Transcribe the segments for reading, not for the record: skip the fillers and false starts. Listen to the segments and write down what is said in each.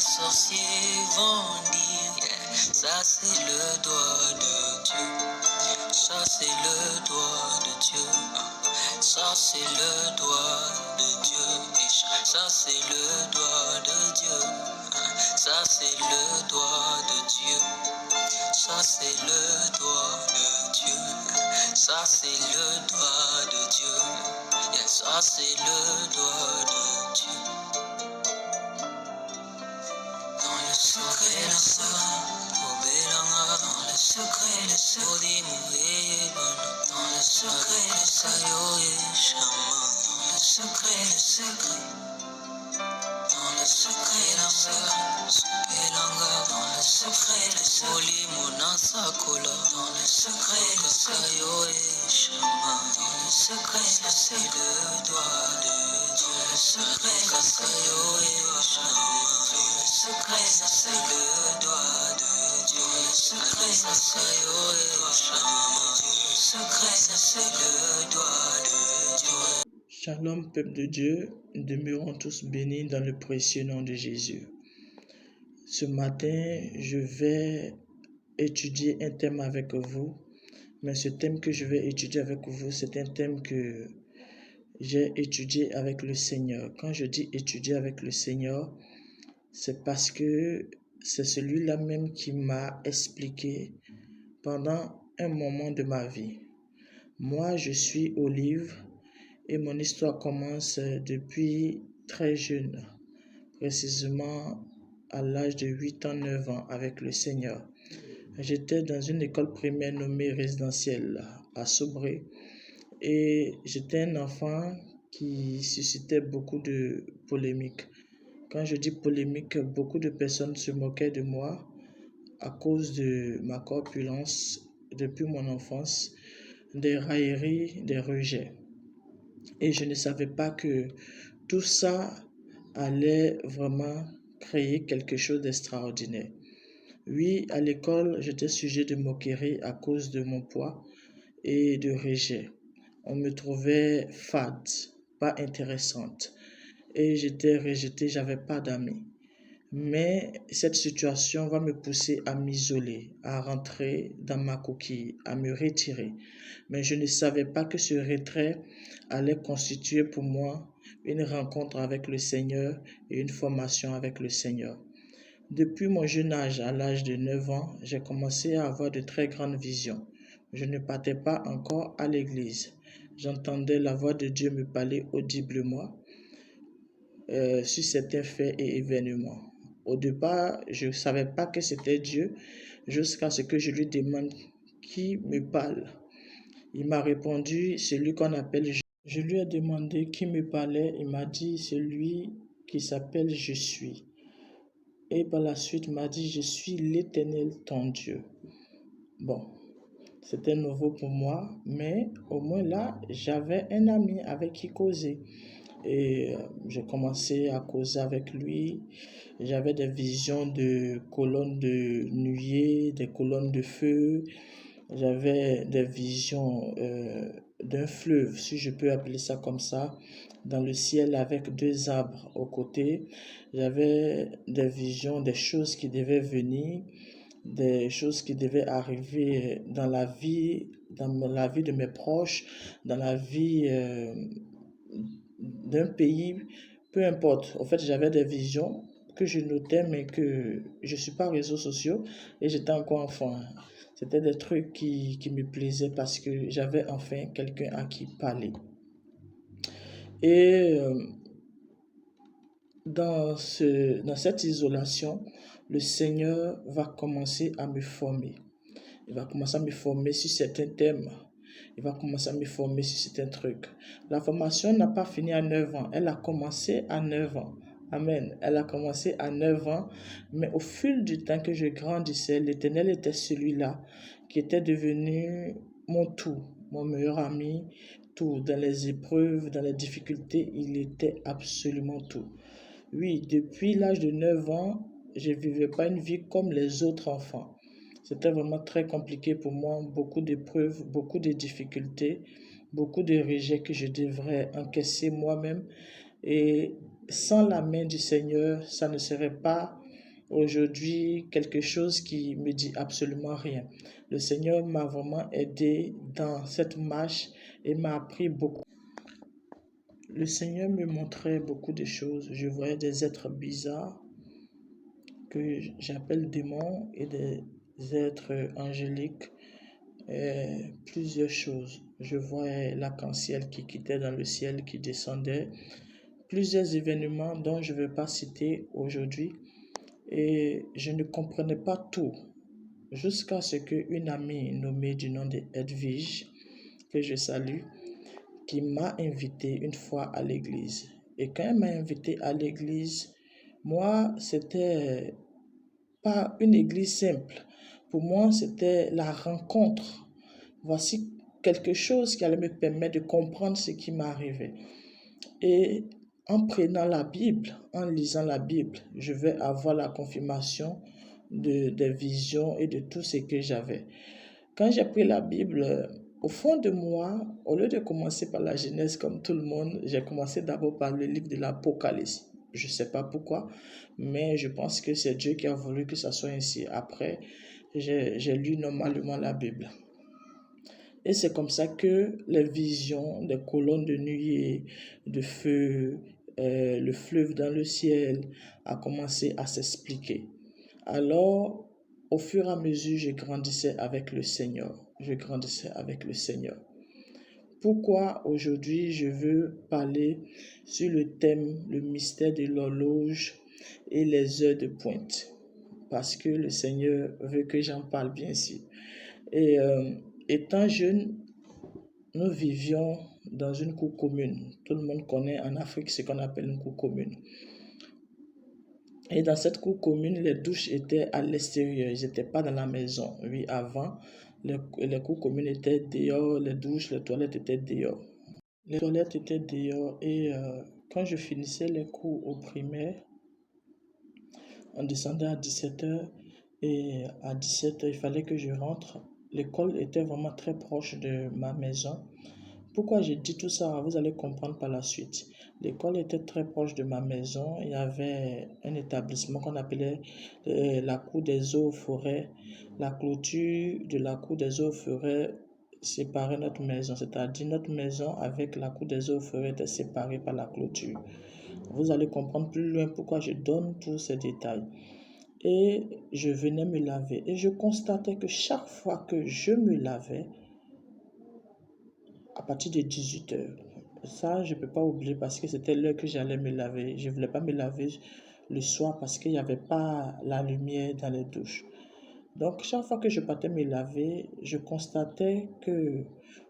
sorciers vont dire, yeah, ça c'est le doigt de Dieu. Ça c'est le doigt de Dieu. Ça c'est le doigt de Dieu. Ça c'est le doigt de Dieu. Ça c'est le doigt de Dieu. Ça c'est le doigt de Dieu. Ça c'est le doigt de Dieu. Yeah, ça c'est le doigt de Dieu. Dans le secret de ça, au Bélanga, dans le secret de ça, au Dimoué, dans le secret de ça, Yoé, Shama, dans le secret de secret, dans le secret de ça, Bélanga, dans le secret de ça, Oli Monasa Kola, dans le secret de ça, Yoé, Shama, dans le secret de ça, le doigt de Dieu, le secret de ça, Yoé, Shama. Le secret, ça c'est le doigt de Dieu. Le secret, ça c'est le secret, ça c'est le doigt de Dieu. Shalom, peuple de Dieu, demeurons tous bénis dans le précieux nom de Jésus. Ce matin, je vais étudier un thème avec vous, mais ce thème que je vais étudier avec vous, c'est un thème que j'ai étudié avec le Seigneur. Quand je dis étudier avec le Seigneur, c'est parce que c'est celui-là même qui m'a expliqué pendant un moment de ma vie. Moi, je suis Olive et mon histoire commence depuis très jeune, précisément à l'âge de 8 ans, 9 ans avec le Seigneur. J'étais dans une école primaire nommée résidentielle à Sobré et j'étais un enfant qui suscitait beaucoup de polémiques. Quand je dis polémique, beaucoup de personnes se moquaient de moi à cause de ma corpulence depuis mon enfance, des railleries, des rejets. Et je ne savais pas que tout ça allait vraiment créer quelque chose d'extraordinaire. Oui, à l'école, j'étais sujet de moquerie à cause de mon poids et de rejet. On me trouvait fade, pas intéressante. Et j'étais rejetée, j'avais pas d'amis. Mais cette situation va me pousser à m'isoler, à rentrer dans ma coquille, à me retirer. Mais je ne savais pas que ce retrait allait constituer pour moi une rencontre avec le Seigneur et une formation avec le Seigneur. Depuis mon jeune âge, à l'âge de 9 ans, j'ai commencé à avoir de très grandes visions. Je ne partais pas encore à l'église. J'entendais la voix de Dieu me parler audiblement sur certains faits et événements. Au départ, je ne savais pas que c'était Dieu jusqu'à ce que je lui demande qui me parle. Il m'a répondu celui qu'on appelle Jésus. Je lui ai demandé qui me parlait. Il m'a dit celui qui s'appelle Je suis. Et par la suite, il m'a dit je suis l'Éternel ton Dieu. Bon, c'était nouveau pour moi, mais au moins là, j'avais un ami avec qui causer. Et j'ai commencé à causer avec lui. J'avais des visions de colonnes de nuée, des colonnes de feu. J'avais des visions d'un fleuve, si je peux appeler ça comme ça, dans le ciel avec 2 arbres aux côtés. J'avais des visions des choses qui devaient venir, des choses qui devaient arriver dans la vie de mes proches, dans la vie d'un pays, peu importe. En fait, j'avais des visions que je notais, mais que je ne suis pas réseaux sociaux et j'étais encore enfant. C'était des trucs qui me plaisaient parce que j'avais enfin quelqu'un à qui parler. Et dans cette isolation, le Seigneur va commencer à me former. Il va commencer à me former sur certains thèmes. Il va commencer à me former sur certains trucs. La formation n'a pas fini à 9 ans. Elle a commencé à 9 ans. Amen. Elle a commencé à 9 ans. Mais au fil du temps que je grandissais, l'Éternel était celui-là qui était devenu mon tout, mon meilleur ami, tout. Dans les épreuves, dans les difficultés, il était absolument tout. Oui, depuis l'âge de 9 ans, je ne vivais pas une vie comme les autres enfants. C'était vraiment très compliqué pour moi, beaucoup d'épreuves, beaucoup de difficultés, beaucoup de rejets que je devrais encaisser moi-même. Et sans la main du Seigneur, ça ne serait pas aujourd'hui quelque chose qui me dit absolument rien. Le Seigneur m'a vraiment aidé dans cette marche et m'a appris beaucoup. Le Seigneur me montrait beaucoup de choses. Je voyais des êtres bizarres que j'appelle démons et des êtres angéliques. Plusieurs choses. Je voyais l'arc-en-ciel qui quittait dans le ciel, qui descendait. Plusieurs événements dont je ne vais pas citer aujourd'hui. Et je ne comprenais pas tout. Jusqu'à ce qu'une amie nommée du nom de Edwige, que je salue, qui m'a invité une fois à l'église. Et quand elle m'a invité à l'église, moi, c'était pas une église simple. Pour moi, c'était la rencontre. Voici quelque chose qui allait me permettre de comprendre ce qui m'arrivait. Et en prenant la Bible, en lisant la Bible, je vais avoir la confirmation des visions et de tout ce que j'avais. Quand j'ai pris la Bible, au fond de moi, au lieu de commencer par la Genèse comme tout le monde, j'ai commencé d'abord par le livre de l'Apocalypse. Je ne sais pas pourquoi, mais je pense que c'est Dieu qui a voulu que ça soit ainsi. Après, j'ai lu normalement la Bible. Et c'est comme ça que les visions des colonnes de nuée, de feu, le fleuve dans le ciel a commencé à s'expliquer. Alors, au fur et à mesure, je grandissais avec le Seigneur. Je grandissais avec le Seigneur. Pourquoi aujourd'hui je veux parler sur le thème, le mystère de l'horloge et les heures de pointe? Parce que le Seigneur veut que j'en parle bien sûr. Et étant jeune, nous vivions dans une cour commune. Tout le monde connaît en Afrique ce qu'on appelle une cour commune. Et dans cette cour commune, les douches étaient à l'extérieur, ils n'étaient pas dans la maison. Oui, avant, les cours communes étaient dehors, les douches, les toilettes étaient dehors. Les toilettes étaient dehors et quand je finissais les cours au primaire, on descendait à 17h et à 17h, il fallait que je rentre. L'école était vraiment très proche de ma maison. Pourquoi j'ai dit tout ça? Vous allez comprendre par la suite. L'école était très proche de ma maison. Il y avait un établissement qu'on appelait la cour des eaux forêts. La clôture de la cour des eaux forêts séparait notre maison. C'est-à-dire notre maison avec la cour des eaux forêts était séparée par la clôture. Vous allez comprendre plus loin pourquoi je donne tous ces détails. Et je venais me laver. Et je constatais que chaque fois que je me lavais, à partir de 18h. Ça, je ne peux pas oublier parce que c'était l'heure que j'allais me laver. Je ne voulais pas me laver le soir parce qu'il n'y avait pas la lumière dans les douches. Donc, chaque fois que je partais me laver, je constatais que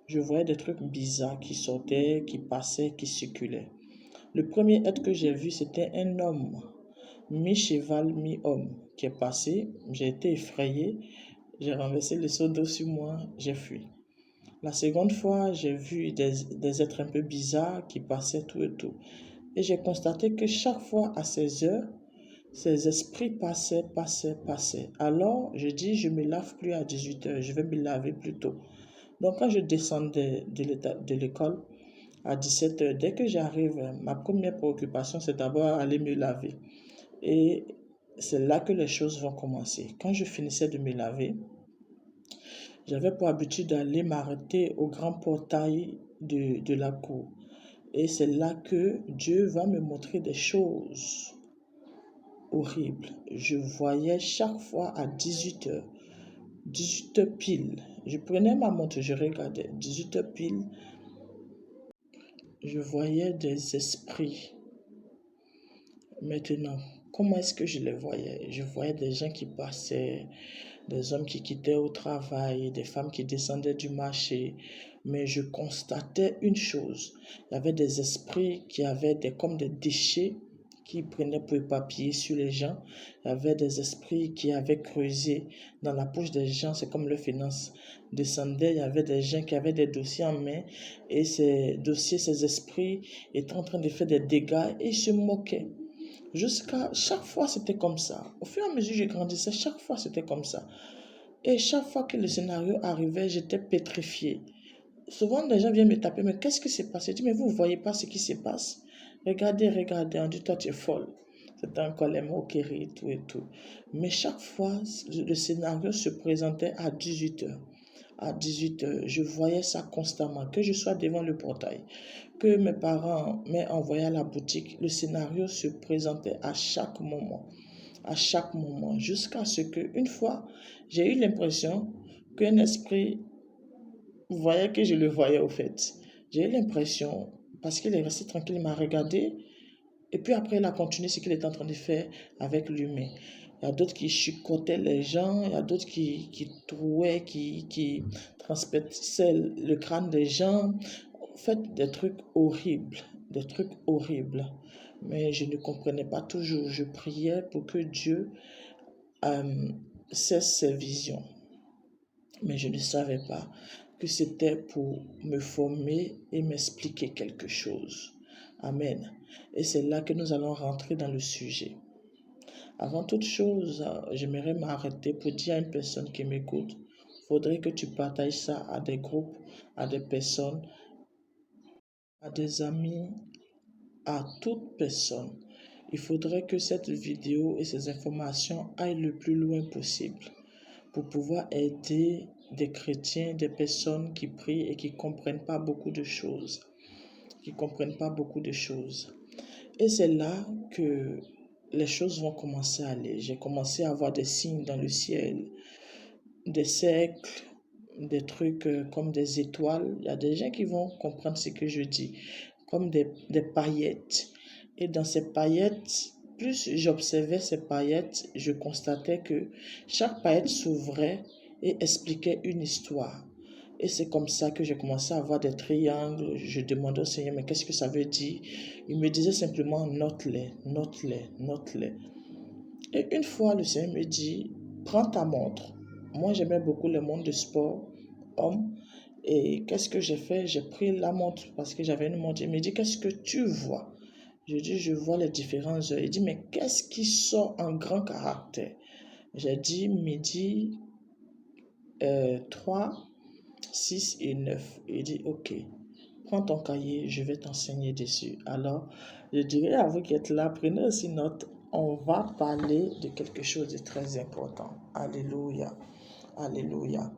je voyais des trucs bizarres qui sortaient, qui passaient, qui circulaient. Le premier être que j'ai vu, c'était un homme, mi-cheval, mi-homme, qui est passé. J'ai été effrayé. J'ai renversé le seau d'eau sur moi, j'ai fui. La seconde fois, j'ai vu des êtres un peu bizarres qui passaient tout et tout. Et j'ai constaté que chaque fois à ces heures, ces esprits passaient. Alors, je dis, je ne me lave plus à 18h, je vais me laver plus tôt. Donc, quand je descendais de l'école à 17h, dès que j'arrive, ma première préoccupation, c'est d'abord aller me laver. Et c'est là que les choses vont commencer. Quand je finissais de me laver, j'avais pour habitude d'aller m'arrêter au grand portail de la cour. Et c'est là que Dieu va me montrer des choses horribles. Je voyais chaque fois à 18h, 18h pile. Je prenais ma montre, je regardais, 18h pile. Je voyais des esprits. Maintenant, comment est-ce que je les voyais? Je voyais des gens qui passaient, des hommes qui quittaient au travail, des femmes qui descendaient du marché. Mais je constatais une chose. Il y avait des esprits qui avaient comme des déchets qui prenaient pour papier sur les gens. Il y avait des esprits qui avaient creusé dans la poche des gens. C'est comme le finance descendait. Il y avait des gens qui avaient des dossiers en main. Et ces dossiers, ces esprits étaient en train de faire des dégâts et ils se moquaient. Chaque fois, c'était comme ça. Au fur et à mesure que je grandissais, chaque fois, c'était comme ça. Et chaque fois que le scénario arrivait, j'étais pétrifiée. Souvent, les gens viennent me taper, mais qu'est-ce qui s'est passé? Je dis, mais vous ne voyez pas ce qui se passe? Regardez, on dit, toi, tu es folle. C'était encore les moqueries, tout et tout. Mais chaque fois, le scénario se présentait à 18h. À 18h, je voyais ça constamment, que je sois devant le portail, que mes parents m'aient envoyé à la boutique, le scénario se présentait à chaque moment, jusqu'à ce qu'une fois, j'ai eu l'impression qu'un esprit voyait que je le voyais au fait. J'ai eu l'impression, parce qu'il est resté tranquille, il m'a regardé, et puis après, il a continué ce qu'il était en train de faire avec l'humain. Il y a d'autres qui chicotaient les gens, il y a d'autres qui trouaient, qui transperçaient le crâne des gens. En fait, des trucs horribles, des trucs horribles. Mais je ne comprenais pas toujours. Je priais pour que Dieu cesse ses visions. Mais je ne savais pas que c'était pour me former et m'expliquer quelque chose. Amen. Et c'est là que nous allons rentrer dans le sujet. Avant toute chose, j'aimerais m'arrêter pour dire à une personne qui m'écoute, il faudrait que tu partages ça à des groupes, à des personnes, à des amis, à toute personne. Il faudrait que cette vidéo et ces informations aillent le plus loin possible pour pouvoir aider des chrétiens, des personnes qui prient et qui ne comprennent pas beaucoup de choses. Et c'est là que les choses vont commencer à aller. J'ai commencé à voir des signes dans le ciel, des cercles, des trucs comme des étoiles. Il y a des gens qui vont comprendre ce que je dis, comme des paillettes. Et dans ces paillettes, plus j'observais ces paillettes, je constatais que chaque paillette s'ouvrait et expliquait une histoire. Et c'est comme ça que j'ai commencé à voir des triangles. Je demandais au Seigneur, mais qu'est-ce que ça veut dire? Il me disait simplement, note-les, note-les, note-les. Et une fois, le Seigneur me dit, prends ta montre. Moi, j'aimais beaucoup le monde de sport, homme. Et qu'est-ce que j'ai fait? J'ai pris la montre parce que j'avais une montre. Il me dit, qu'est-ce que tu vois? Je dis, je vois les différentes heures. Il dit, mais qu'est-ce qui sort en grand caractère? J'ai dit, midi 3, 6 et 9. Il dit, ok, prends ton cahier, je vais t'enseigner dessus. Alors, je dirais à vous qui êtes là, prenez aussi note. On va parler de quelque chose de très important. Alléluia. Alléluia.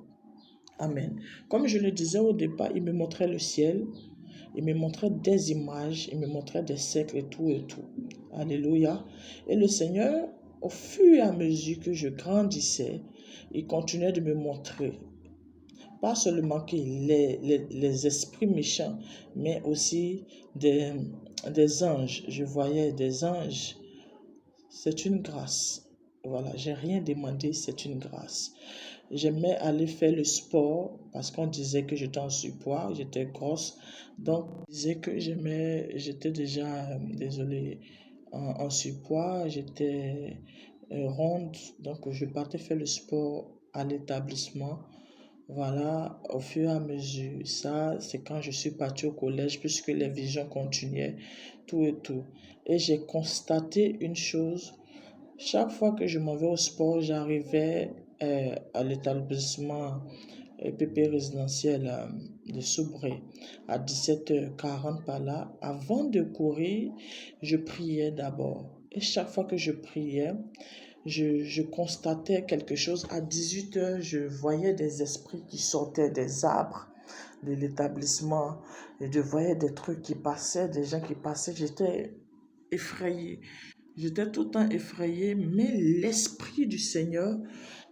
Amen. Comme je le disais au départ, il me montrait le ciel, il me montrait des images, il me montrait des cercles et tout et tout. Alléluia. Et le Seigneur, au fur et à mesure que je grandissais, il continuait de me montrer pas seulement que les esprits méchants, mais aussi des anges. Je voyais des anges. C'est une grâce. Voilà, j'ai rien demandé, c'est une grâce. J'aimais aller faire le sport parce qu'on disait que j'étais en surpoids, j'étais grosse. Donc, on disait que j'étais déjà, désolé, en surpoids, j'étais ronde. Donc, je partais faire le sport à l'établissement. Voilà, au fur et à mesure, ça, c'est quand je suis partie au collège, puisque les visions continuaient, tout et tout. Et j'ai constaté une chose, chaque fois que je m'en vais au sport, j'arrivais à l'établissement PP résidentiel de Soubré à 17h40 par là. Avant de courir, je priais d'abord. Et chaque fois que je priais, je constatais quelque chose. À 18h, je voyais des esprits qui sortaient des arbres de l'établissement. Et je voyais des trucs qui passaient, des gens qui passaient. J'étais effrayée. J'étais tout le temps effrayée, mais l'Esprit du Seigneur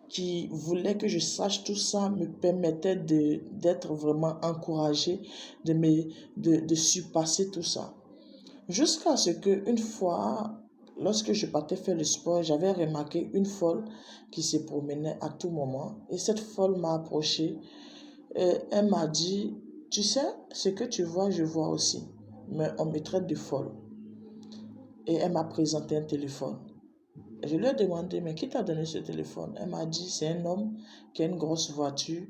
qui voulait que je sache tout ça me permettait d'être vraiment encouragée, de surpasser tout ça. Jusqu'à ce qu'une fois, lorsque je partais faire le sport, j'avais remarqué une folle qui se promenait à tout moment. Et cette folle m'a approchée et elle m'a dit, tu sais, ce que tu vois, je vois aussi. Mais on me traite de folle. Et elle m'a présenté un téléphone. Je lui ai demandé, mais qui t'a donné ce téléphone? Elle m'a dit, c'est un homme qui a une grosse voiture.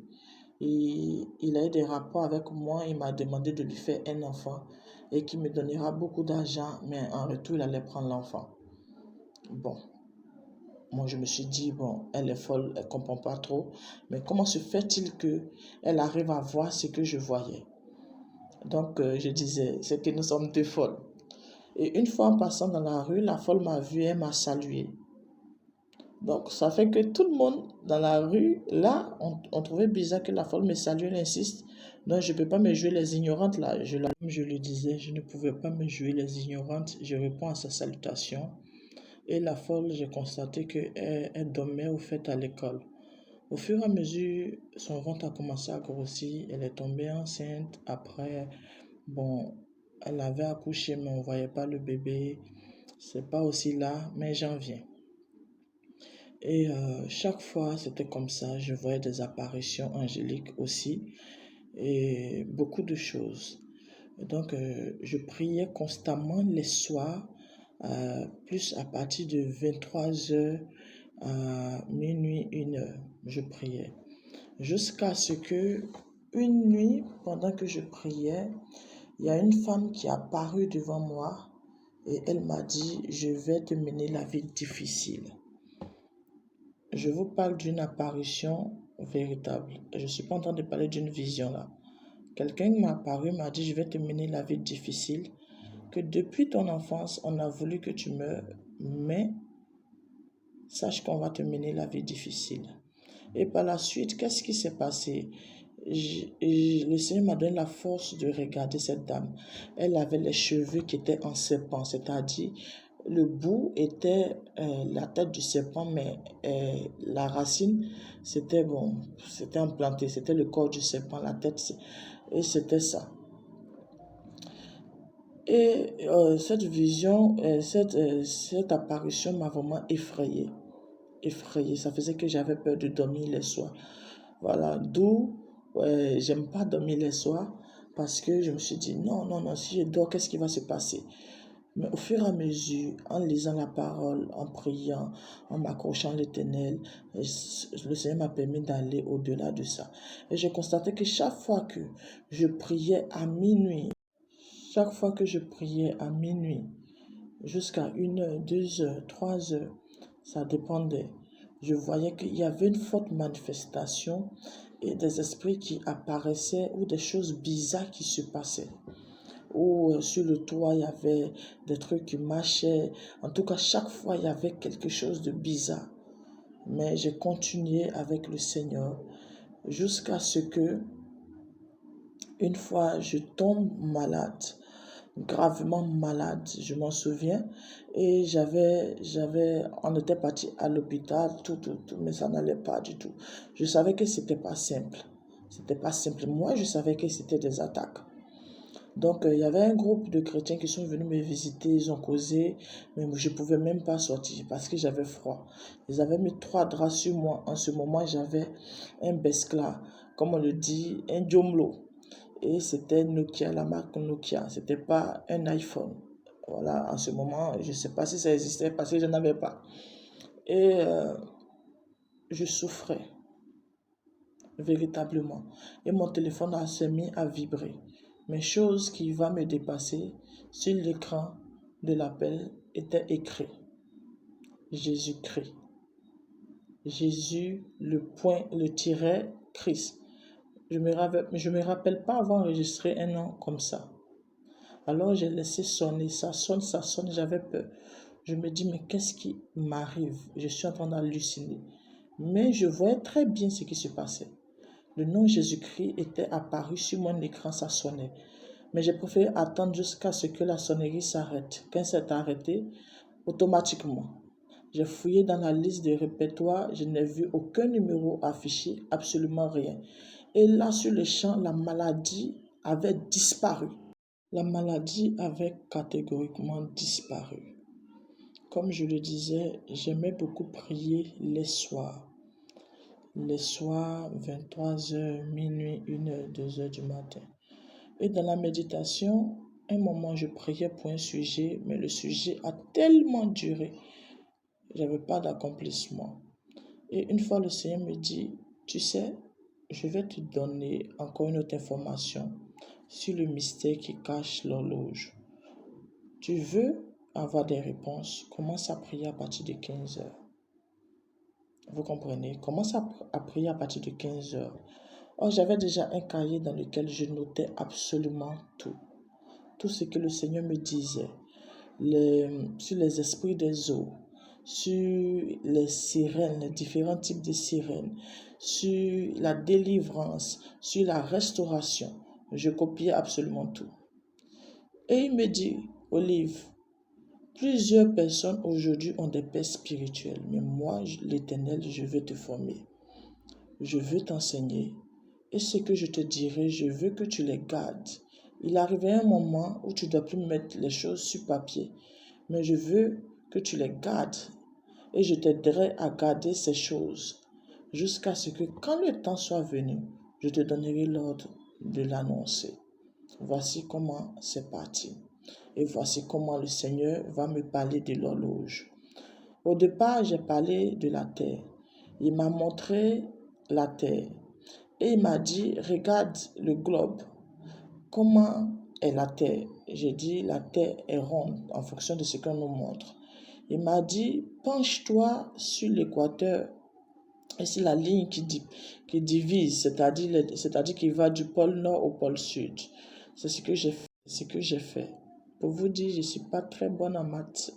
Et il a eu des rapports avec moi. Il m'a demandé de lui faire un enfant et qu'il me donnera beaucoup d'argent, mais en retour, il allait prendre l'enfant. Bon, moi je me suis dit, bon, elle est folle, elle ne comprend pas trop, mais comment se fait-il qu'elle arrive à voir ce que je voyais? Donc, je disais, c'est que nous sommes deux folles. Et une fois en passant dans la rue, la folle m'a vu et elle m'a salué. Donc, ça fait que tout le monde dans la rue, là, on trouvait bizarre que la folle me salue, elle insiste. Donc, je ne peux pas me jouer les ignorantes là. Comme je le disais, je ne pouvais pas me jouer les ignorantes. Je réponds à sa salutation. Et la folle, j'ai constaté qu'elle dormait au fait à l'école. Au fur et à mesure, son ventre a commencé à grossir. Elle est tombée enceinte. Après, bon, elle avait accouché, mais on ne voyait pas le bébé. C'est pas aussi là, mais j'en viens. Et chaque fois, c'était comme ça. Je voyais des apparitions angéliques aussi et beaucoup de choses. Donc, je priais constamment les soirs, plus à partir de 23h à minuit, 1h, je priais. Jusqu'à ce que, une nuit, pendant que je priais, il y a une femme qui est apparue devant moi et elle m'a dit, je vais te mener la vie difficile. Je vous parle d'une apparition véritable. Je ne suis pas en train de parler d'une vision là. Quelqu'un m'a apparu, m'a dit, je vais te mener la vie difficile, que depuis ton enfance, on a voulu que tu meures, mais sache qu'on va te mener la vie difficile. Et par la suite, qu'est-ce qui s'est passé? Le Seigneur m'a donné la force de regarder cette dame. Elle avait les cheveux qui étaient en serpent, c'est-à-dire le bout était la tête du serpent, mais la racine, c'était c'était implanté, c'était le corps du serpent, la tête, et c'était ça. Et cette vision, cette apparition m'a vraiment effrayée. Ça faisait que j'avais peur de dormir les soirs. Voilà, d'où j'aime pas dormir les soirs parce que je me suis dit non, si je dors, qu'est-ce qui va se passer? Mais au fur et à mesure, en lisant la parole, en priant, en m'accrochant à l'Éternel, le Seigneur m'a permis d'aller au-delà de ça. Et j'ai constaté que chaque fois que je priais à minuit, jusqu'à 1h, 2h, 3h, ça dépendait. Je voyais qu'il y avait une forte manifestation et des esprits qui apparaissaient ou des choses bizarres qui se passaient. Ou sur le toit, il y avait des trucs qui marchaient. En tout cas, chaque fois, il y avait quelque chose de bizarre. Mais j'ai continué avec le Seigneur jusqu'à ce que, une fois, je tombe malade, gravement malade, je m'en souviens. Et on était parti à l'hôpital, tout, mais ça n'allait pas du tout. Je savais que c'était pas simple. C'était pas simple. Moi, je savais que c'était des attaques. Donc, il y avait un groupe de chrétiens qui sont venus me visiter, ils ont causé, mais je ne pouvais même pas sortir parce que j'avais froid. Ils avaient mis 3 draps sur moi. En ce moment, j'avais un Beskla, comme on le dit, un Jomlo. Et c'était Nokia, la marque Nokia. Ce n'était pas un iPhone. Voilà, en ce moment, je ne sais pas si ça existait parce que je n'avais pas. Et je souffrais véritablement. Et mon téléphone s'est mis à vibrer. Mais chose qui va me dépasser, sur l'écran de l'appel était écrit Jésus-Christ. Jésus, le tiret, Christ. Je me rappelle pas avoir enregistré un nom comme ça. Alors j'ai laissé sonner, ça sonne, j'avais peur. Je me dis, mais qu'est-ce qui m'arrive? Je suis en train d'halluciner. Mais je voyais très bien ce qui se passait. Le nom Jésus-Christ était apparu sur mon écran, ça sonnait. Mais j'ai préféré attendre jusqu'à ce que la sonnerie s'arrête. Quand c'est arrêté, automatiquement, j'ai fouillé dans la liste de répertoire, je n'ai vu aucun numéro affiché, absolument rien. Et là, sur le champ, la maladie avait disparu. La maladie avait catégoriquement disparu. Comme je le disais, j'aimais beaucoup prier les soirs. Les soirs, 23h, minuit, 1h, 2h du matin. Et dans la méditation, un moment, je priais pour un sujet, mais le sujet a tellement duré, je n'avais pas d'accomplissement. Et une fois, le Seigneur me dit, tu sais, je vais te donner encore une autre information sur le mystère qui cache l'horloge. Tu veux avoir des réponses, commence à prier à partir de 15h. Vous comprenez? Commence à prier à partir de 15h. Or, j'avais déjà un cahier dans lequel je notais absolument tout. Tout ce que le Seigneur me disait. sur les esprits des eaux, sur les sirènes, les différents types de sirènes, sur la délivrance, sur la restauration. Je copiais absolument tout. Et il me dit, Olive, plusieurs personnes aujourd'hui ont des pères spirituels, mais moi, l'Éternel, je veux te former. Je veux t'enseigner. Et ce que je te dirai, je veux que tu les gardes. Il arrivera un moment où tu ne dois plus mettre les choses sur papier, mais je veux que tu les gardes et je t'aiderai à garder ces choses jusqu'à ce que quand le temps soit venu, je te donnerai l'ordre de l'annoncer. Voici comment c'est parti. Et voici comment le Seigneur va me parler de l'horloge. Au départ, j'ai parlé de la terre. Il m'a montré la terre. Et il m'a dit, regarde le globe. Comment est la terre? J'ai dit, la terre est ronde en fonction de ce qu'on nous montre. Il m'a dit, penche-toi sur l'équateur et sur la ligne qui divise, c'est-à-dire qui va du pôle nord au pôle sud. C'est ce que j'ai fait. Pour vous dire, je ne suis pas très bonne en maths.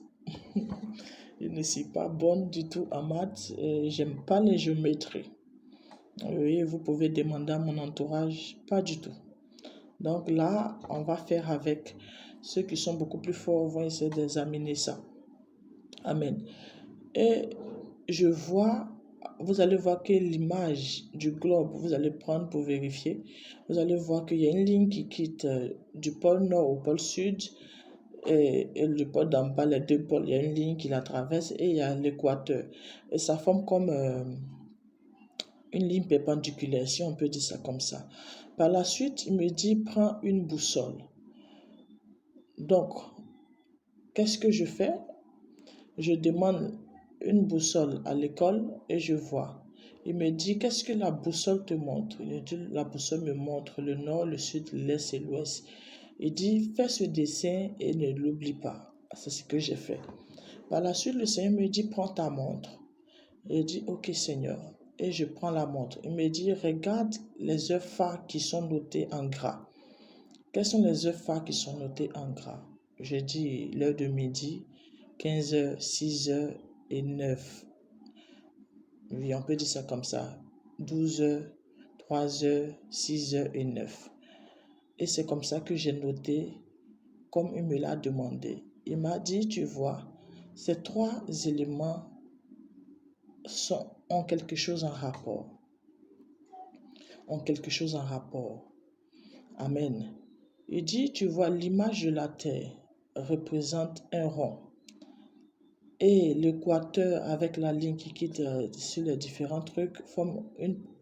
Je ne suis pas bonne du tout en maths. J'aime pas les géométries. Oui, vous pouvez demander à mon entourage, pas du tout. Donc là, on va faire avec. Ceux qui sont beaucoup plus forts vont essayer d'examiner ça. Amen. Et vous allez voir que l'image du globe, vous allez prendre pour vérifier. Vous allez voir qu'il y a une ligne qui quitte du pôle nord au pôle sud et le pôle d'en bas, les deux pôles, il y a une ligne qui la traverse et il y a l'équateur. Et ça forme comme une ligne perpendiculaire, si on peut dire ça comme ça. Par la suite, il me dit, prends une boussole. Donc, qu'est-ce que je fais? Je demande une boussole à l'école et je vois. Il me dit, qu'est-ce que la boussole te montre? Il dit, la boussole me montre le nord, le sud, l'est et l'ouest. Il dit, fais ce dessin et ne l'oublie pas. C'est ce que j'ai fait. Par la suite, le Seigneur me dit, prends ta montre. Et il dit, ok Seigneur. Et je prends la montre. Il me dit, regarde les heures phares qui sont notées en gras. Quelles sont les heures phares qui sont notées en gras? J'ai dit l'heure de midi, 15h, 6h et 9. Oui, on peut dire ça comme ça. 12h, 3h, 6h et 9. Et c'est comme ça que j'ai noté, comme il me l'a demandé. Il m'a dit, tu vois, ces trois éléments ont quelque chose en rapport. Amen. Il dit, tu vois, l'image de la terre représente un rond. Et l'équateur avec la ligne qui quitte sur les différents trucs forme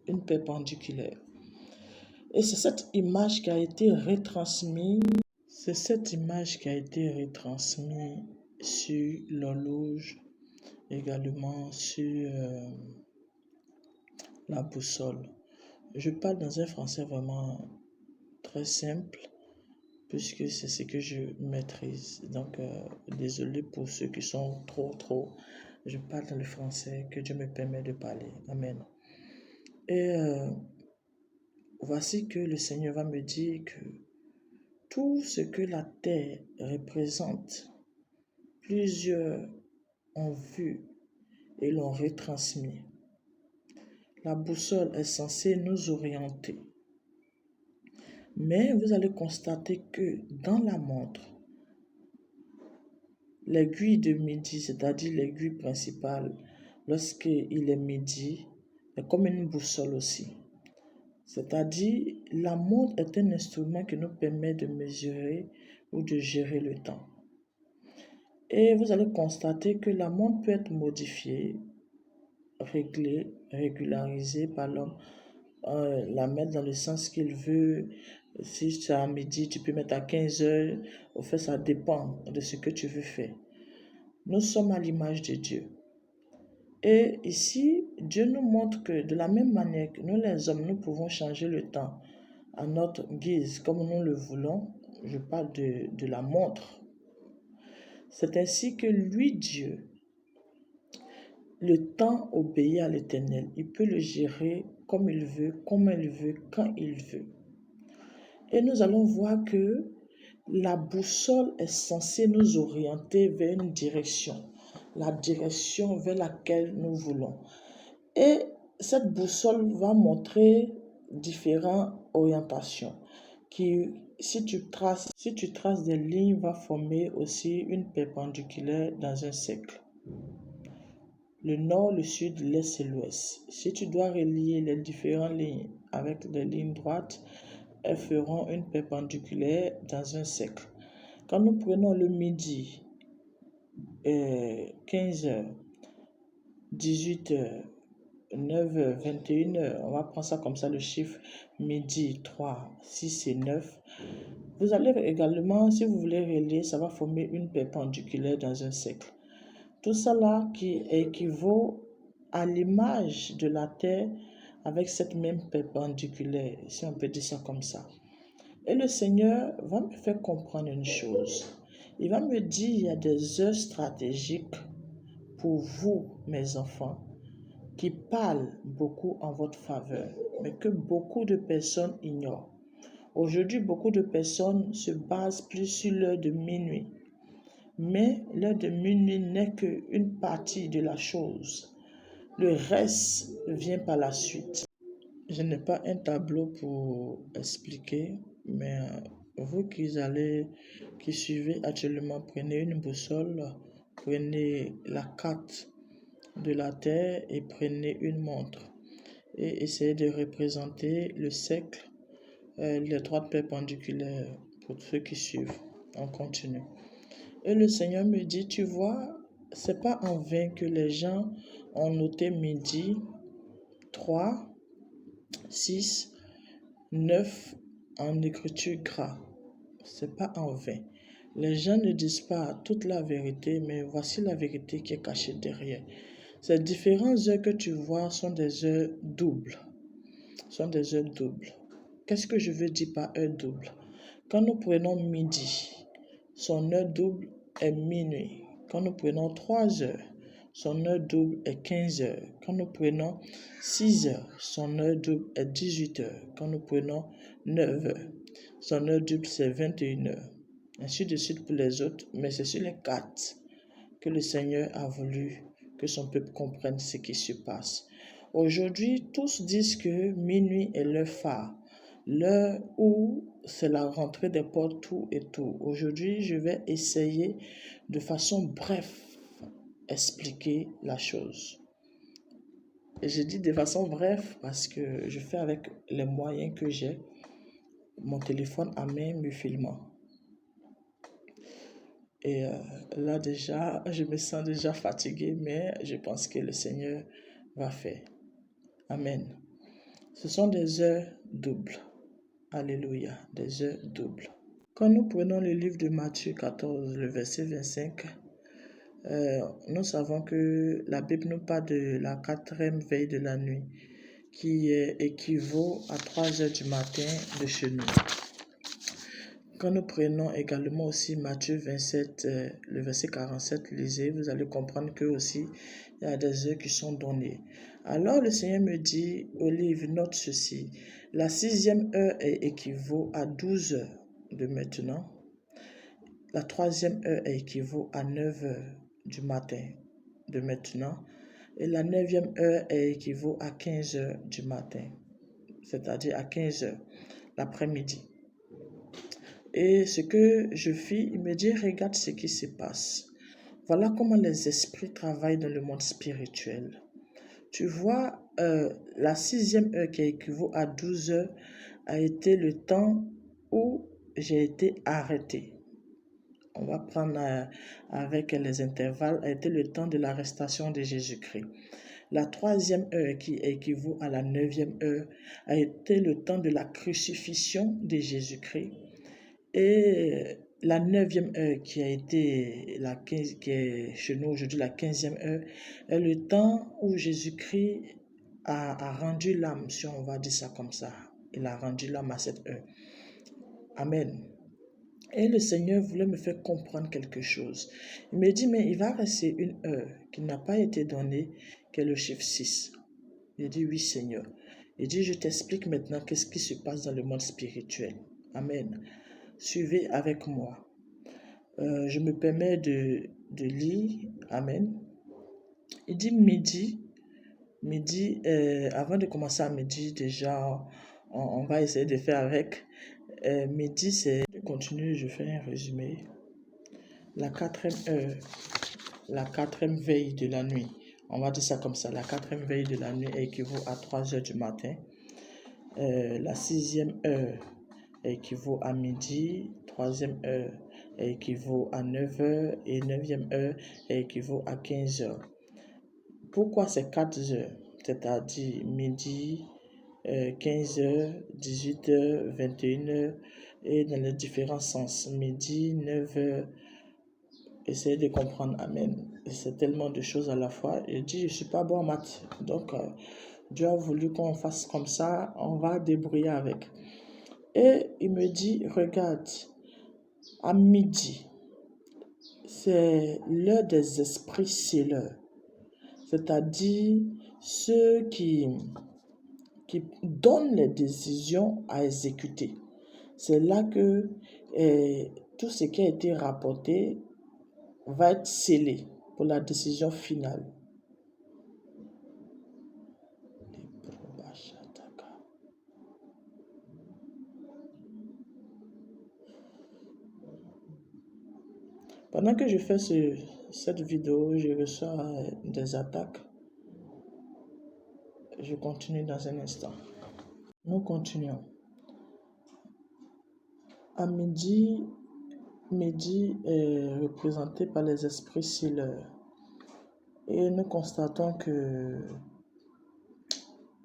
une perpendiculaire. Et c'est cette image qui a été retransmise. Sur l'horloge, également sur la boussole. Je parle dans un français vraiment très simple, puisque c'est ce que je maîtrise. Donc, désolé pour ceux qui sont trop. Je parle dans le français que Dieu me permet de parler. Amen. Et voici que le Seigneur va me dire que tout ce que la terre représente, plusieurs ont vu et l'ont retransmis. La boussole est censée nous orienter. Mais vous allez constater que dans la montre, l'aiguille de midi, c'est-à-dire l'aiguille principale, lorsqu'il est midi, est comme une boussole aussi. C'est-à-dire, la montre est un instrument qui nous permet de mesurer ou de gérer le temps. Et vous allez constater que la montre peut être modifiée, réglée, régularisée par l'homme, la mettre dans le sens qu'il veut. Si c'est à midi, tu peux mettre à 15h. Au fait, ça dépend de ce que tu veux faire. Nous sommes à l'image de Dieu. Et ici, Dieu nous montre que de la même manière que nous les hommes, nous pouvons changer le temps à notre guise, comme nous le voulons. Je parle de la montre. C'est ainsi que lui, Dieu, le temps obéit à l'Éternel. Il peut le gérer comme il veut, comment il veut, quand il veut. Et nous allons voir que La boussole est censée nous orienter vers une direction, la direction vers laquelle nous voulons. Et cette boussole va montrer différentes orientations qui, si tu traces des lignes, va former aussi une perpendiculaire dans un cercle. Le nord, le sud, l'est et l'ouest. Si tu dois relier les différentes lignes avec les lignes droites, elles feront une perpendiculaire dans un cercle. Quand nous prenons le midi, 15h, 18h, 9h, 21h, on va prendre ça comme ça, le chiffre midi, 3, 6 et 9. Vous allez également, si vous voulez relier, ça va former une perpendiculaire dans un cercle. Tout ça là qui équivaut à l'image de la Terre avec cette même perpendiculaire, si on peut dire ça comme ça. Et le Seigneur va me faire comprendre une chose. Il va me dire, il y a des heures stratégiques pour vous, mes enfants, qui parlent beaucoup en votre faveur, mais que beaucoup de personnes ignorent. Aujourd'hui, beaucoup de personnes se basent plus sur l'heure de minuit. Mais l'heure de minuit n'est qu'une partie de la chose. Le reste vient par la suite. Je n'ai pas un tableau pour expliquer, mais vous qui suivez actuellement, prenez une boussole, prenez la carte de la Terre et prenez une montre et essayez de représenter le cercle, les droites perpendiculaires pour ceux qui suivent. On continue. Et le Seigneur me dit, tu vois, c'est pas en vain que les gens ont noté midi, 3, 6, 9 en écriture gras. C'est pas en vain. Les gens ne disent pas toute la vérité, mais voici la vérité qui est cachée derrière. Ces différentes heures que tu vois sont des heures doubles. Qu'est-ce que je veux dire par heure double? Quand nous prenons midi, son heure double est minuit. Quand nous prenons 3 heures, son heure double est 15 heures. Quand nous prenons 6 heures, son heure double est 18 heures. Quand nous prenons 9 heures, son heure double c'est 21 heures. Ainsi de suite pour les autres, mais c'est sur les 4 que le Seigneur a voulu que son peuple comprenne ce qui se passe. Aujourd'hui, tous disent que minuit est l'heure phare, l'heure où c'est la rentrée des portes, tout et tout. Aujourd'hui, je vais essayer de façon brève expliquer la chose. Et je dis de façon brève parce que je fais avec les moyens que j'ai, mon téléphone à main me filmant. Et là déjà, je me sens déjà fatigué, mais je pense que le Seigneur va faire. Amen. Ce sont des heures doubles. Alléluia, des heures doubles. Quand nous prenons le livre de Matthieu 14, le verset 25, nous savons que la Bible nous parle de la 4e veille de la nuit, qui équivaut à 3 heures du matin de chez nous. Quand nous prenons également aussi Matthieu 27, le verset 47, lisez, vous allez comprendre que aussi il y a des heures qui sont données. Alors le Seigneur me dit, Olive, note ceci, la 6e heure équivaut à 12 heures de maintenant. La 3e heure équivaut à 9 heures du matin de maintenant. Et la 9e heure équivaut à 15 heures du matin, c'est-à-dire à 15 heures l'après-midi. Et ce que je fis, il me dit, regarde ce qui se passe. Voilà comment les esprits travaillent dans le monde spirituel. Tu vois, la 6e heure qui équivaut à 12 heures a été le temps où j'ai été arrêté. On va prendre avec les intervalles, a été le temps de l'arrestation de Jésus-Christ. La 3e heure qui équivaut à la 9e heure a été le temps de la crucifixion de Jésus-Christ. Et la 9e heure qui est chez nous aujourd'hui la 15e heure, est le temps où Jésus-Christ a rendu l'âme, si on va dire ça comme ça. Il a rendu l'âme à cette heure. Amen. Et le Seigneur voulait me faire comprendre quelque chose. Il me dit, mais il va rester une heure qui n'a pas été donnée, qui est le chiffre 6. Il dit, oui Seigneur. Il dit, je t'explique maintenant qu'est-ce qui se passe dans le monde spirituel. Amen. Suivez avec moi. Je me permets de lire. Amen. Il dit midi. Midi, avant de commencer à midi, déjà, on va essayer de faire avec. Midi, c'est... Je continue, je fais un résumé. La quatrième heure, la quatrième veille de la nuit. On va dire ça comme ça. La quatrième veille de la nuit équivaut à 3 heures du matin. La sixième heure équivaut à midi. Troisième heure équivaut à 9 heures. Et neuvième heure équivaut à 15 heures. Pourquoi c'est 4 heures? C'est-à-dire midi, 15 heures, 18 heures, 21 heures et dans les différents sens. Midi, 9 heures. Essayez de comprendre. Amen. C'est tellement de choses à la fois. Il dit, je ne suis pas bon en maths. Donc, Dieu a voulu qu'on fasse comme ça. On va débrouiller avec. Et il me dit, regarde, à midi, c'est l'heure des esprits scelleurs. C'est-à-dire ceux qui donnent les décisions à exécuter. C'est là que tout ce qui a été rapporté va être scellé pour la décision finale. Pendant que je fais cette vidéo, je reçois des attaques. Je continue dans un instant. Nous continuons. À midi est représenté par les esprits scelleurs. Et nous constatons que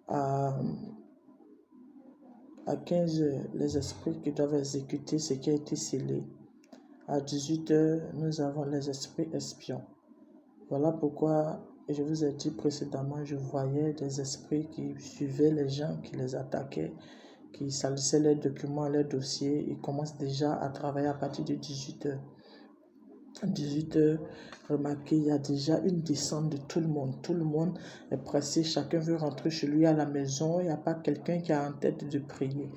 à 15 heures, les esprits qui doivent exécuter ce qui a été scellé. À 18 heures, nous avons les esprits espions. Voilà pourquoi, je vous ai dit précédemment, je voyais des esprits qui suivaient les gens, qui les attaquaient, qui salissaient leurs documents, leurs dossiers. Ils commencent déjà à travailler à partir de 18 heures. 18 heures, remarquez, il y a déjà une descente de tout le monde. Tout le monde est pressé, chacun veut rentrer chez lui à la maison. Il n'y a pas quelqu'un qui a en tête de prier.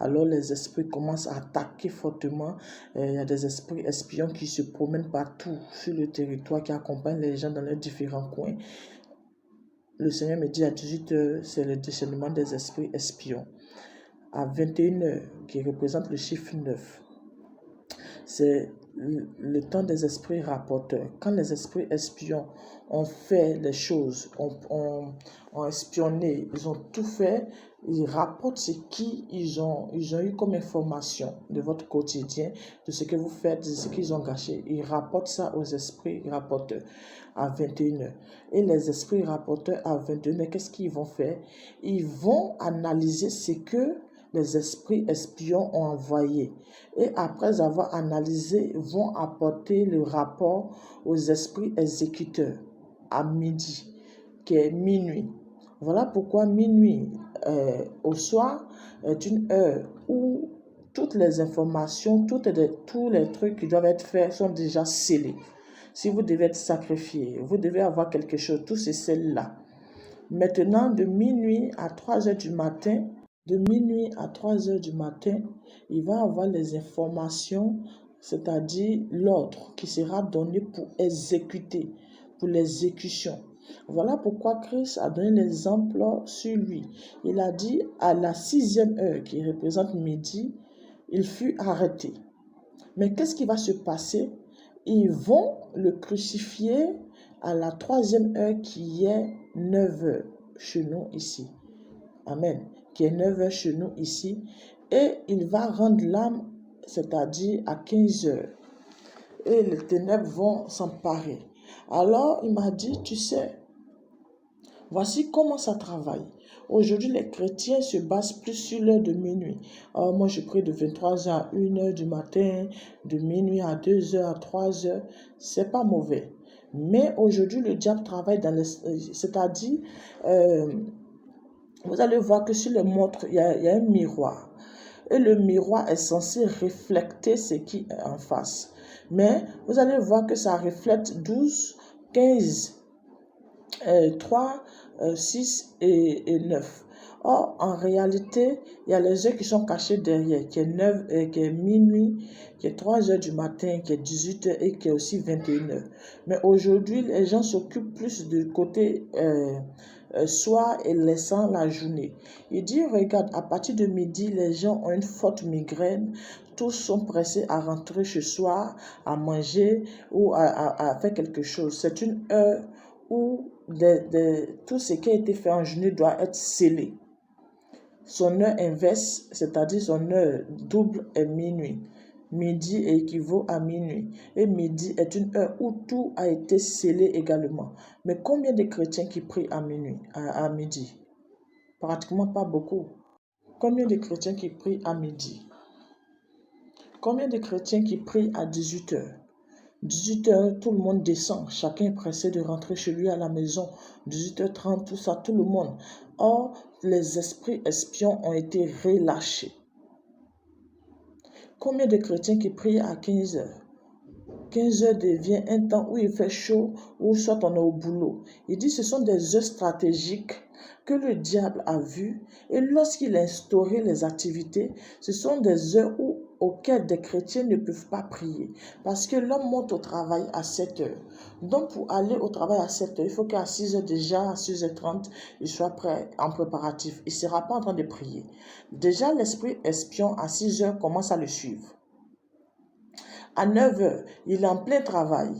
Alors les esprits commencent à attaquer fortement. Il y a des esprits espions qui se promènent partout sur le territoire, qui accompagnent les gens dans leurs différents coins. Le Seigneur me dit à 18 heures, c'est le déchaînement des esprits espions. À 21 heures, qui représente le chiffre 9, c'est le temps des esprits rapporteurs. Quand les esprits espions ont fait les choses, ont espionné, ils ont tout fait, ils rapportent ce qu'ils ont eu comme information de votre quotidien, de ce que vous faites, de ce qu'ils ont gâché. Ils rapportent ça aux esprits rapporteurs à 21 heures. Et les esprits rapporteurs à 21 heures, qu'est-ce qu'ils vont faire? Ils vont analyser ce que les esprits espions ont envoyé. Et après avoir analysé, vont apporter le rapport aux esprits exécuteurs à midi, qui est minuit. Voilà pourquoi minuit au soir est une heure où toutes les informations, tous les trucs qui doivent être faits sont déjà scellés. Si vous devez être sacrifié, vous devez avoir quelque chose, tout c'est celle-là. Maintenant, de minuit à 3 heures du matin, il va avoir les informations, c'est-à-dire l'ordre qui sera donné pour exécuter, pour l'exécution. Voilà pourquoi Christ a donné l'exemple sur lui. Il a dit à la 6e heure, qui représente midi, il fut arrêté. Mais qu'est-ce qui va se passer? Ils vont le crucifier à la 3e heure, qui est 9 heures chez nous ici. Amen. Qui est 9 heures chez nous ici. Et il va rendre l'âme, c'est-à-dire à 15 heures. Et les ténèbres vont s'emparer. Alors, il m'a dit, tu sais, voici comment ça travaille. Aujourd'hui, les chrétiens se basent plus sur l'heure de minuit. Alors, moi, je prie de 23h à 1h du matin, de minuit à 2h, à 3h. C'est pas mauvais. Mais aujourd'hui, le diable travaille dans c'est-à-dire, vous allez voir que sur les montres, il y a un miroir. Et le miroir est censé refléter ce qui est en face. Mais vous allez voir que ça reflète 12, 15, 3, 6 et 9. Or, en réalité, il y a les heures qui sont cachées derrière, qui est 9, qui est minuit, qui est 3 heures du matin, qui est 18 heures et qui est aussi 21 heures. Mais aujourd'hui, les gens s'occupent plus du côté soir et laissant la journée. Il dit, regarde, à partir de midi, les gens ont une forte migraine, tous sont pressés à rentrer chez soi, à manger ou à faire quelque chose. C'est une heure où tout ce qui a été fait en journée doit être scellé. Son heure inverse, c'est-à-dire son heure double, est minuit. Midi équivaut à minuit. Et midi est une heure où tout a été scellé également. Mais combien de chrétiens qui prient à minuit, à midi? Pratiquement pas beaucoup. Combien de chrétiens qui prient à midi? Combien de chrétiens qui prient à 18 heures? 18 heures, tout le monde descend. Chacun est pressé de rentrer chez lui à la maison. 18h30, tout ça, tout le monde. Or, les esprits espions ont été relâchés. Combien de chrétiens qui prient à 15 heures? 15 heures devient un temps où il fait chaud, ou soit on est au boulot. Il dit que ce sont des heures stratégiques que le diable a vues, et lorsqu'il a instauré les activités, ce sont des heures auxquelles des chrétiens ne peuvent pas prier, parce que l'homme monte au travail à 7 heures. Donc pour aller au travail à 7 heures, il faut qu'à 6 heures déjà, à 6h30, il soit prêt en préparatif. Il ne sera pas en train de prier. Déjà, l'esprit espion à 6 heures commence à le suivre. À 9 heures, il est en plein travail.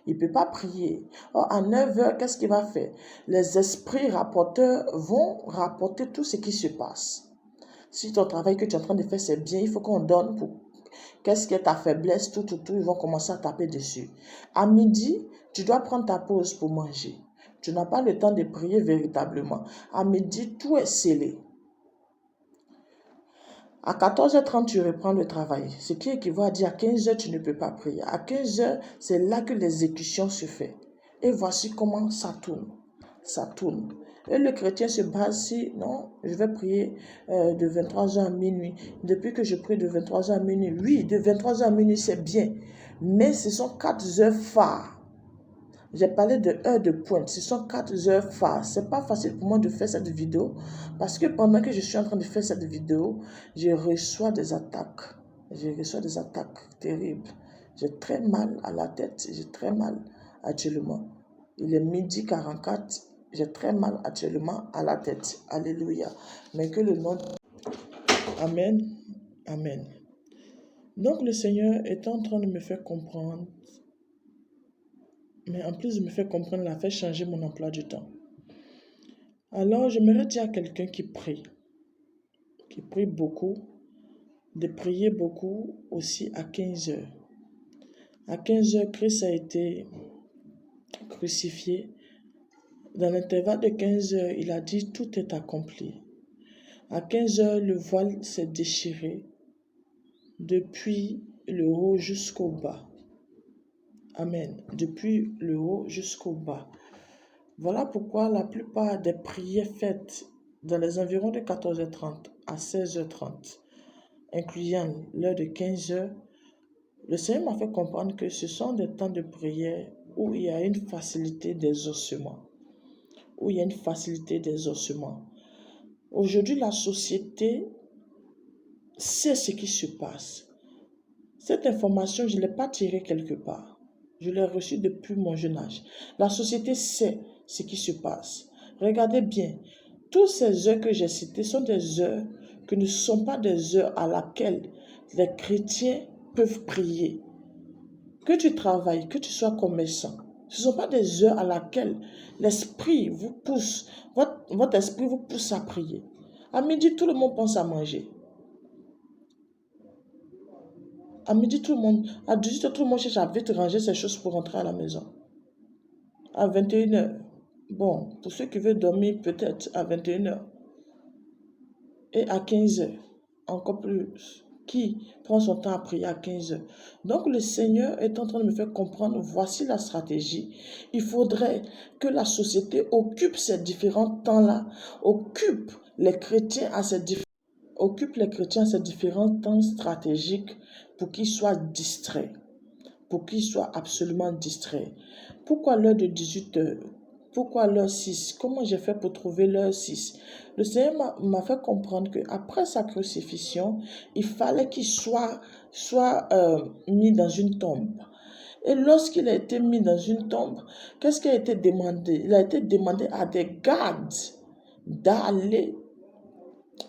Il ne peut pas prier. Or, à 9 heures, qu'est-ce qu'il va faire? Les esprits rapporteurs vont rapporter tout ce qui se passe. Si ton travail que tu es en train de faire, c'est bien, il faut qu'on donne pour... Qu'est-ce qui est ta faiblesse? Tout, ils vont commencer à taper dessus. À midi, tu dois prendre ta pause pour manger. Tu n'as pas le temps de prier véritablement. À midi, tout est scellé. À 14h30, tu reprends le travail, ce qui équivaut à dire à 15h, tu ne peux pas prier. À 15h, c'est là que l'exécution se fait. Et voici comment ça tourne. Ça tourne. Et le chrétien se base si, non, je vais prier de 23h à minuit. Depuis que je prie de 23h à minuit, oui, de 23h à minuit, c'est bien. Mais ce sont 4 heures phares. J'ai parlé de heures de pointe. Ce sont 4 heures phares. Ce n'est pas facile pour moi de faire cette vidéo parce que pendant que je suis en train de faire cette vidéo, je reçois des attaques. Je reçois des attaques terribles. J'ai très mal à la tête. J'ai très mal actuellement. Il est 12h44. J'ai très mal actuellement à la tête. Alléluia. Mais que le nom... Amen. Amen. Donc le Seigneur est en train de me faire comprendre. Mais en plus de me faire comprendre, il a fait changer mon emploi du temps. Alors, j'aimerais dire à quelqu'un qui prie beaucoup, de prier beaucoup aussi à 15 heures. À 15 heures, Christ a été crucifié. Dans l'intervalle de 15 heures, il a dit tout est accompli. À 15 heures, le voile s'est déchiré depuis le haut jusqu'au bas. Amen. Depuis le haut jusqu'au bas. Voilà pourquoi la plupart des prières faites dans les environs de 14h30 à 16h30, incluant l'heure de 15h, le Seigneur m'a fait comprendre que ce sont des temps de prière où il y a une facilité d'exaucement. Aujourd'hui, la société sait ce qui se passe. Cette information, je ne l'ai pas tirée quelque part. Je l'ai reçue depuis mon jeune âge. La société sait ce qui se passe. Regardez bien, toutes ces heures que j'ai citées sont des heures qui ne sont pas des heures à laquelle les chrétiens peuvent prier. Que tu travailles, que tu sois commerçant, ce ne sont pas des heures à laquelle l'esprit vous pousse, votre esprit vous pousse à prier. À midi, tout le monde pense à manger. À midi, à 18h, tout le monde cherche à vite ranger ses choses pour rentrer à la maison. À 21h, bon, pour ceux qui veulent dormir, peut-être à 21h. Et à 15h, encore plus. Qui prend son temps à prier à 15h? Donc le Seigneur est en train de me faire comprendre, voici la stratégie. Il faudrait que la société occupe ces différents temps-là, occupe les chrétiens à ces différents temps stratégiques pour qu'ils soient distraits, pour qu'ils soient absolument distraits. Pourquoi l'heure de 18h? Pourquoi l'heure 6? Comment j'ai fait pour trouver l'heure 6? Le Seigneur m'a fait comprendre qu'après sa crucifixion, il fallait qu'il soit mis dans une tombe. Et lorsqu'il a été mis dans une tombe, qu'est-ce qui a été demandé? Il a été demandé à des gardes d'aller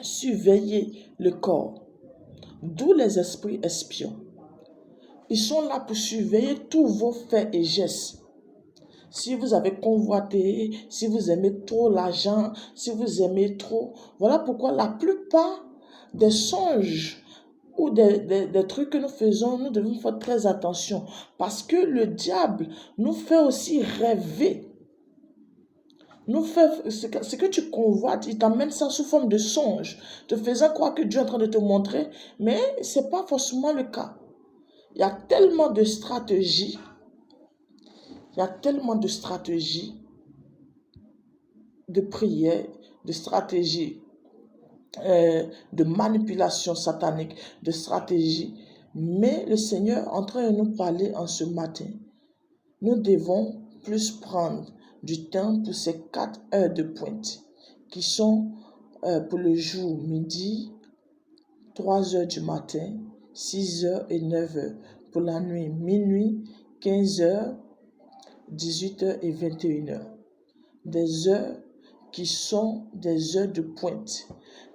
surveiller le corps. D'où les esprits espions. Ils sont là pour surveiller tous vos faits et gestes. Si vous avez convoité, si vous aimez trop l'argent, si vous aimez trop. Voilà pourquoi la plupart des songes ou des trucs que nous faisons, nous devons faire très attention. Parce que le diable nous fait aussi rêver. Nous fait ce que tu convoites, il t'amène ça sous forme de songe, te faisant croire que Dieu est en train de te montrer, mais ce n'est pas forcément le cas. Il y a tellement de stratégies, de prière, de stratégies de manipulation satanique, de stratégie. Mais le Seigneur est en train de nous parler en ce matin. Nous devons plus prendre du temps pour ces 4 heures de pointe qui sont pour le jour midi, 3 heures du matin, 6 heures et 9 heures. Pour la nuit, minuit, 15 heures, 18 heures et 21 heures. Des heures qui sont des heures de pointe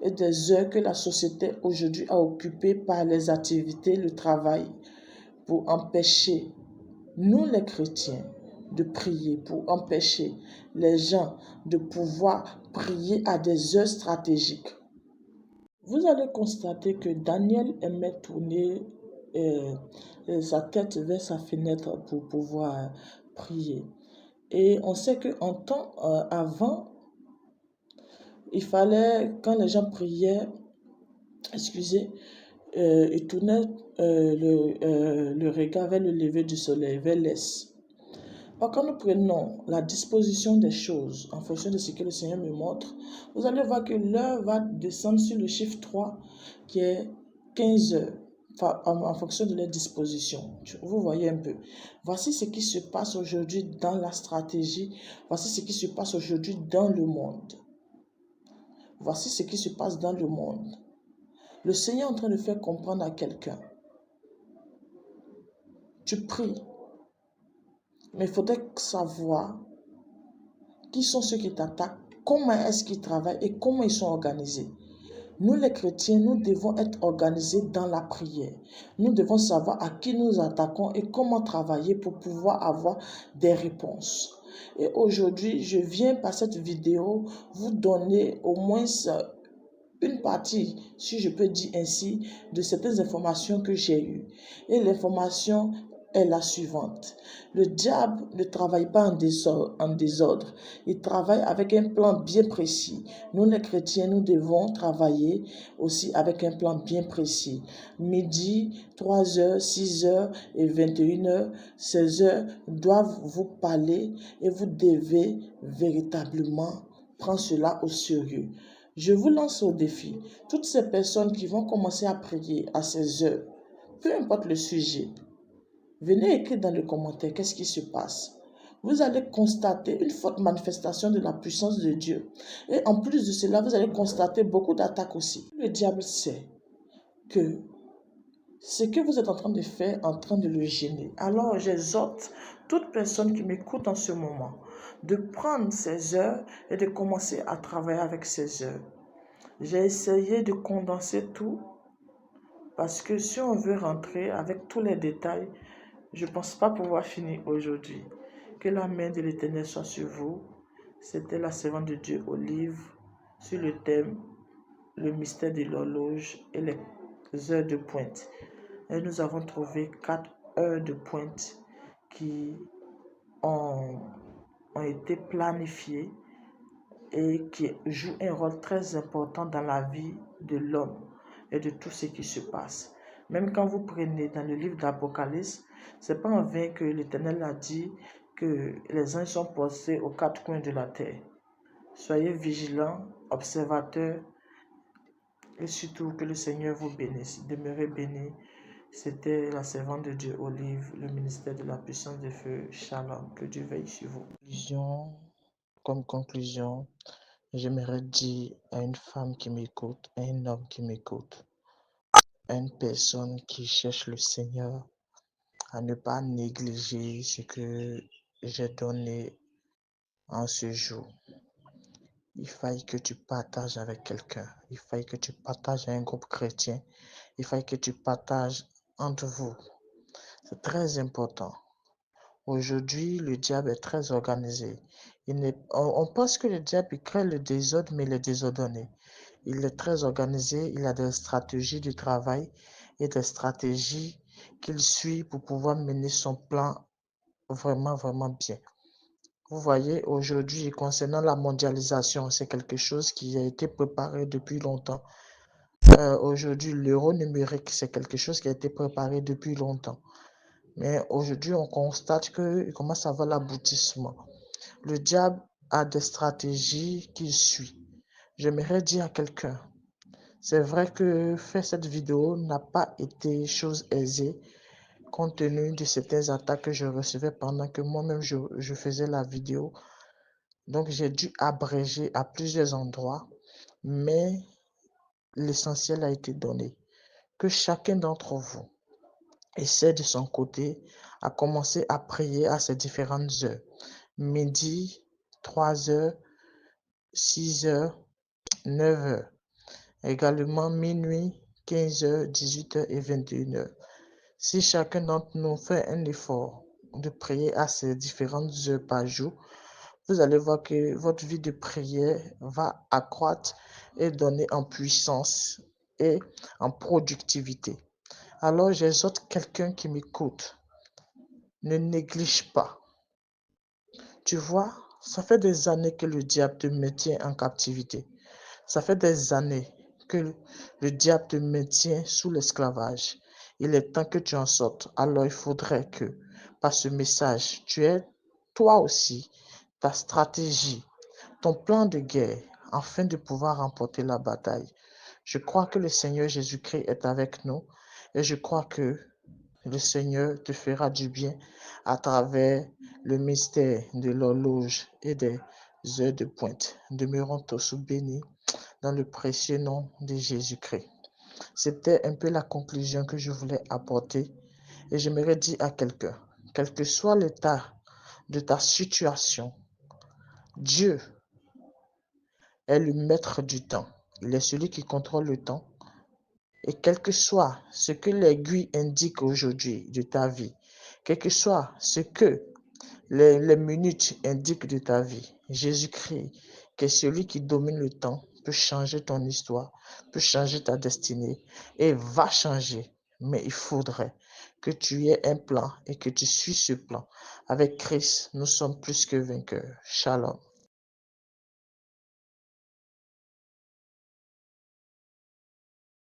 et des heures que la société aujourd'hui a occupées par les activités, le travail, pour empêcher nous les chrétiens de prier, pour empêcher les gens de pouvoir prier à des heures stratégiques. Vous allez constater que Daniel aimait tourner sa tête vers sa fenêtre pour pouvoir prier. Et on sait qu'en temps avant, il fallait, quand les gens priaient, ils tournaient le regard vers le lever du soleil, vers l'est. Or, quand nous prenons la disposition des choses en fonction de ce que le Seigneur me montre, vous allez voir que l'heure va descendre sur le chiffre 3, qui est 15 heures. En fonction de leur disposition. Vous voyez un peu. Voici ce qui se passe aujourd'hui dans la stratégie. Voici ce qui se passe aujourd'hui dans le monde. Voici ce qui se passe dans le monde. Le Seigneur est en train de faire comprendre à quelqu'un. Tu pries. Mais il faudrait savoir qui sont ceux qui t'attaquent, comment est-ce qu'ils travaillent et comment ils sont organisés. Nous les chrétiens, nous devons être organisés dans la prière. Nous devons savoir à qui nous attaquons et comment travailler pour pouvoir avoir des réponses. Et aujourd'hui, je viens par cette vidéo vous donner au moins une partie, si je peux dire ainsi, de certaines informations que j'ai eues. Et l'information est la suivante. Le diable ne travaille pas en désordre. Il travaille avec un plan bien précis. Nous, les chrétiens, nous devons travailler aussi avec un plan bien précis. Midi, 3 heures, 6 heures et 21 heures, 16 heures doivent vous parler et vous devez véritablement prendre cela au sérieux. Je vous lance au défi. Toutes ces personnes qui vont commencer à prier à ces heures, peu importe le sujet, venez écrire dans les commentaires qu'est-ce qui se passe. Vous allez constater une forte manifestation de la puissance de Dieu. Et en plus de cela, vous allez constater beaucoup d'attaques aussi. Le diable sait que ce que vous êtes en train de faire est en train de le gêner. Alors j'exhorte toute personne qui m'écoute en ce moment de prendre ces heures et de commencer à travailler avec ces heures. J'ai essayé de condenser tout parce que si on veut rentrer avec tous les détails, je ne pense pas pouvoir finir aujourd'hui. Que la main de l'Éternel soit sur vous. C'était la servante de Dieu Olive sur le thème le mystère de l'horloge et les heures de pointe. Et nous avons trouvé 4 heures de pointe qui ont été planifiées et qui jouent un rôle très important dans la vie de l'homme et de tout ce qui se passe. Même quand vous prenez dans le livre d'Apocalypse, ce n'est pas en vain que l'Éternel a dit que les anges sont postés aux 4 coins de la terre. Soyez vigilants, observateurs, et surtout que le Seigneur vous bénisse. Demeurez bénis. C'était la servante de Dieu Olive, le ministère de la puissance de feu. Shalom. Que Dieu veille sur vous. Comme conclusion, j'aimerais dire à une femme qui m'écoute, à un homme qui m'écoute, à une personne qui cherche le Seigneur, à ne pas négliger ce que j'ai donné en ce jour. Il faille que tu partages avec quelqu'un. Il faille que tu partages à un groupe chrétien. Il faille que tu partages entre vous. C'est très important. Aujourd'hui, le diable est très organisé. On pense que le diable crée le désordre, mais il est désordonné. Il est très organisé. Il a des stratégies de travail et des stratégies qu'il suit pour pouvoir mener son plan vraiment, vraiment bien. Vous voyez, aujourd'hui, concernant la mondialisation, c'est quelque chose qui a été préparé depuis longtemps. Aujourd'hui, l'euro numérique, c'est quelque chose qui a été préparé depuis longtemps. Mais aujourd'hui, on constate qu'il commence à avoir l'aboutissement. Le diable a des stratégies qu'il suit. J'aimerais dire à quelqu'un, c'est vrai que faire cette vidéo n'a pas été chose aisée compte tenu de certaines attaques que je recevais pendant que moi-même je faisais la vidéo. Donc, j'ai dû abréger à plusieurs endroits, mais l'essentiel a été donné. Que chacun d'entre vous essaie de son côté à commencer à prier à ces différentes heures. Midi, 3 heures, 6 heures, 9 heures. Également minuit, 15 heures, 18 heures et 21 heures. Si chacun d'entre nous fait un effort de prier à ces différentes heures par jour, vous allez voir que votre vie de prière va accroître et donner en puissance et en productivité. Alors j'exhorte quelqu'un qui m'écoute, ne néglige pas. Tu vois, ça fait des années que le diable te maintient en captivité. Ça fait des années que le diable te maintient sous l'esclavage. Il est temps que tu en sortes. Alors il faudrait que, par ce message, tu aies toi aussi ta stratégie, ton plan de guerre, afin de pouvoir remporter la bataille. Je crois que le Seigneur Jésus-Christ est avec nous et je crois que le Seigneur te fera du bien à travers le mystère de l'horloge et des heures de pointe. Demeurons tous bénis dans le précieux nom de Jésus-Christ. C'était un peu la conclusion que je voulais apporter et j'aimerais dire à quelqu'un, quel que soit l'état de ta situation, Dieu est le maître du temps. Il est celui qui contrôle le temps. Et quel que soit ce que l'aiguille indique aujourd'hui de ta vie, quel que soit ce que les minutes indiquent de ta vie, Jésus-Christ, qui est celui qui domine le temps, peut changer ton histoire, peut changer ta destinée et va changer. Mais il faudrait que tu aies un plan et que tu suis ce plan. Avec Christ, nous sommes plus que vainqueurs. Shalom.